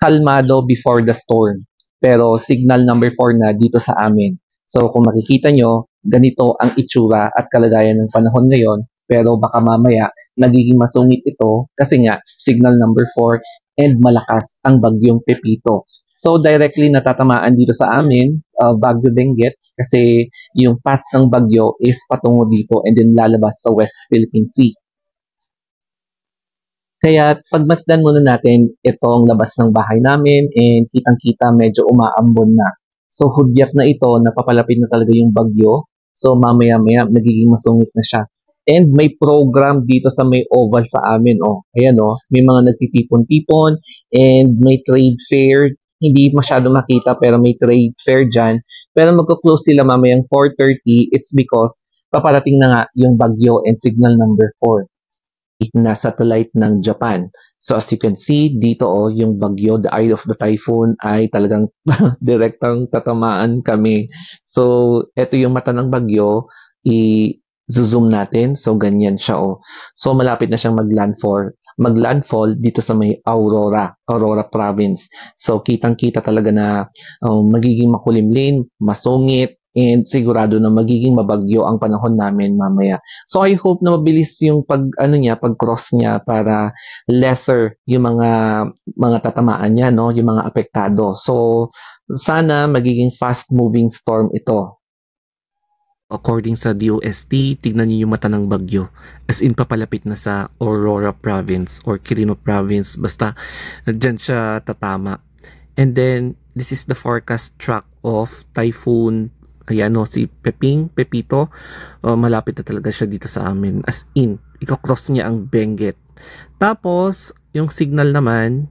kalmado before the storm. Pero signal number 4 na dito sa amin. So kung makikita nyo, ganito ang itsura at kalagayan ng panahon ngayon. Pero baka mamaya, nagiging masungit ito kasi nga signal number 4 and malakas ang bagyong Pepito. So directly natatamaan dito sa amin, Bagyo Benguet, kasi yung path ng bagyo is patungo dito and then lalabas sa West Philippine Sea. Kaya pagmasdan muna natin itong labas ng bahay namin and kitang-kita medyo umaambon na. So hudyat na ito, napapalapit na talaga yung bagyo. So mamaya-maya magiging masungit na siya. And may program dito sa may oval sa amin. Oh, ayan oh, may mga nagtitipon-tipon and may trade fair. Hindi masyado makita pero may trade fair dyan. Pero magko-close sila mamayang 4:30. It's because paparating na nga yung bagyo and signal number 4 na satellite ng Japan. So as you can see, dito yung bagyo, the eye of the typhoon ay talagang direktang tatamaan kami. So ito yung mata ng bagyo, i-zoom natin. So ganyan siya So malapit na siyang maglandfall dito sa may Aurora province. So kitang-kita talaga na magiging makulimlim, masungit, and sigurado na magiging mabagyo ang panahon namin mamaya. So I hope na mabilis yung pag-cross niya para lesser yung mga tatamaan niya, no, yung mga apektado. So sana magiging fast moving storm ito. According sa DOST, tignan niyo yung mata ng bagyo. As in, papalapit na sa Aurora Province or Quirino Province. Basta, dyan siya tatama. And then, this is the forecast track of Typhoon. Ayan si Pepito. Malapit na talaga siya dito sa amin. As in, iko-cross niya ang Benguet. Tapos, yung signal naman,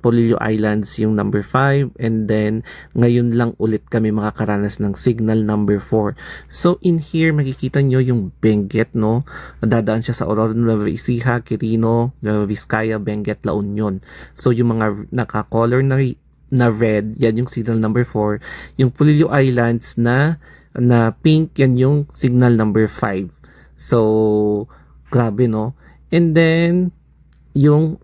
Polillo Islands yung number 5, and then ngayon lang ulit kami makakaranas ng signal number 4. So in here makikita nyo yung Benguet, no, dadaan siya sa Aurora, Nueva Ecija, Quirino, Nueva Vizcaya, Benguet, La Union. So yung mga naka-color na red, yan yung signal number 4. Yung Polillo Islands na pink, yan yung signal number 5. So grabe, no. And then yung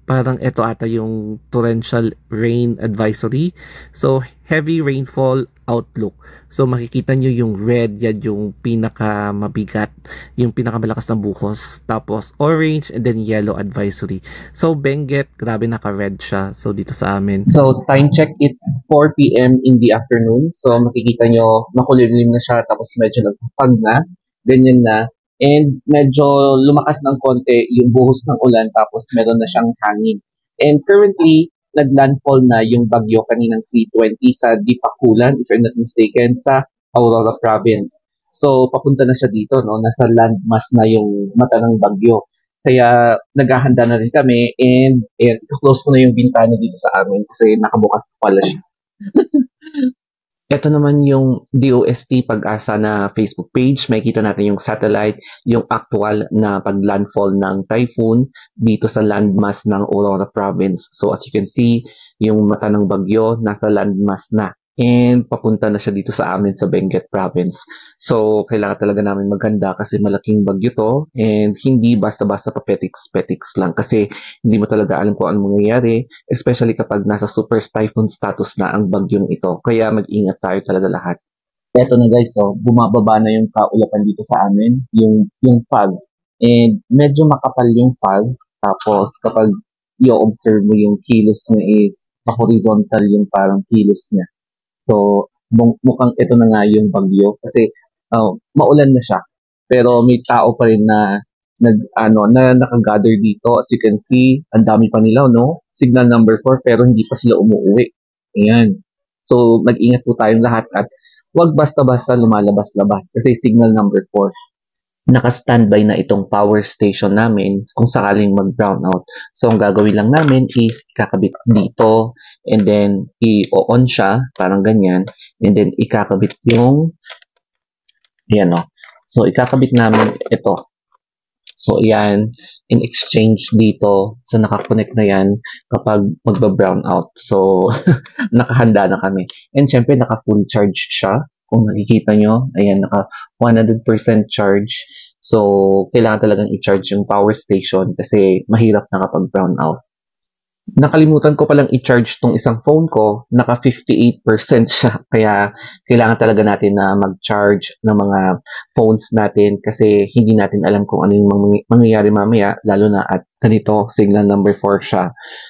parang ito ata yung torrential rain advisory. So heavy rainfall outlook. So makikita nyo yung red, yan yung pinaka mabigat, yung pinakamalakas na buhos. Tapos orange and then yellow advisory. So Benguet, grabe naka-red siya. So dito sa amin. So time check, it's 4 p.m. in the afternoon. So makikita nyo makulimlim na siya tapos medyo nagpapag na. Ganyan na. And medyo lumakas ng konti yung buhos ng ulan tapos meron na siyang hangin. And currently, naglandfall na yung bagyo kaninang 3:20 sa Dipakulan, if I'm not mistaken, sa Aurora Province. So, papunta na siya dito, no? Nasa landmass na yung mata ng bagyo. Kaya naghahanda na rin kami and close ko na yung bintana dito sa amin kasi nakabukas pala siya. Ito naman yung DOST Pag-asa na Facebook page. Makikita natin yung satellite, yung actual na pag-landfall ng typhoon dito sa landmass ng Aurora Province. So as you can see, yung mata ng bagyo nasa landmass na. And papunta na siya dito sa amin sa Benguet Province. So kailangan talaga namin maghanda kasi malaking bagyo to and hindi basta-basta pa-petiks-petiks lang kasi hindi mo talaga alam kung ano mangyayari, especially kapag nasa super typhoon status na ang bagyong ito. Kaya mag-ingat tayo talaga lahat. Eto na guys, so bumababa na yung kaulapan dito sa amin, yung fog. And medyo makapal yung fog. Tapos kapag i-observe mo yung kilos niya is horizontal yung parang kilos niya. So mukhang ito na nga yung bagyo kasi maulan na siya. Pero may tao pa rin na nakagather dito. As you can see, ang dami pa nila, no? Signal number 4 pero hindi pa sila umuwi. Ayan. So mag-ingat po tayong lahat at huwag basta-basta lumalabas-labas kasi signal number 4. Naka-standby na itong power station namin kung sakaling mag-brownout. So, ang gagawin lang namin is ikakabit dito and then i-on siya, parang ganyan, and then ikakabit yung ayan o. So, ikakabit namin ito. So, ayan, in exchange dito, so nakakonect na yan kapag magba-brownout. So, nakahanda na kami. And syempre, naka-full charge siya. Kung nakikita nyo, ayan, naka 100% charge. So, kailangan talagang i-charge yung power station kasi mahirap na kapag brown out. Nakalimutan ko palang i-charge tong isang phone ko, naka 58% siya. Kaya kailangan talaga natin na mag-charge ng mga phones natin kasi hindi natin alam kung ano yung mangyayari mamaya, lalo na at ganito, signal number 4 siya.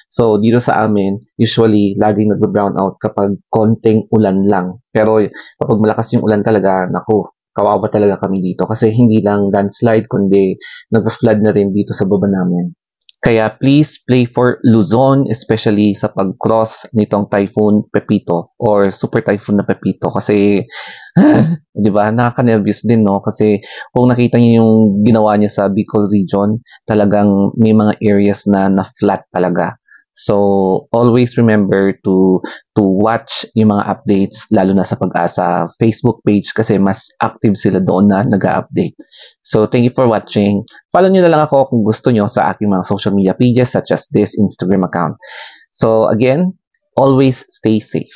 So, dito sa amin, usually, laging nagbe-brown out kapag konting ulan lang. Pero kapag malakas yung ulan talaga, naku, kawawa talaga kami dito kasi hindi lang landslide, kundi nag-flood na rin dito sa baba namin. Kaya please pray for Luzon, especially sa pag-cross nitong Typhoon Pepito or Super Typhoon na Pepito. Kasi, di ba, nakaka-nervous din, no? Kasi kung nakita niyo yung ginawa niya sa Bicol region, talagang may mga areas na na-flat talaga. So, always remember to watch yung mga updates, lalo na sa Pag-asa Facebook page kasi mas active sila doon na nag-update. So, thank you for watching. Follow nyo na lang ako kung gusto nyo sa aking mga social media pages such as this Instagram account. So, again, always stay safe.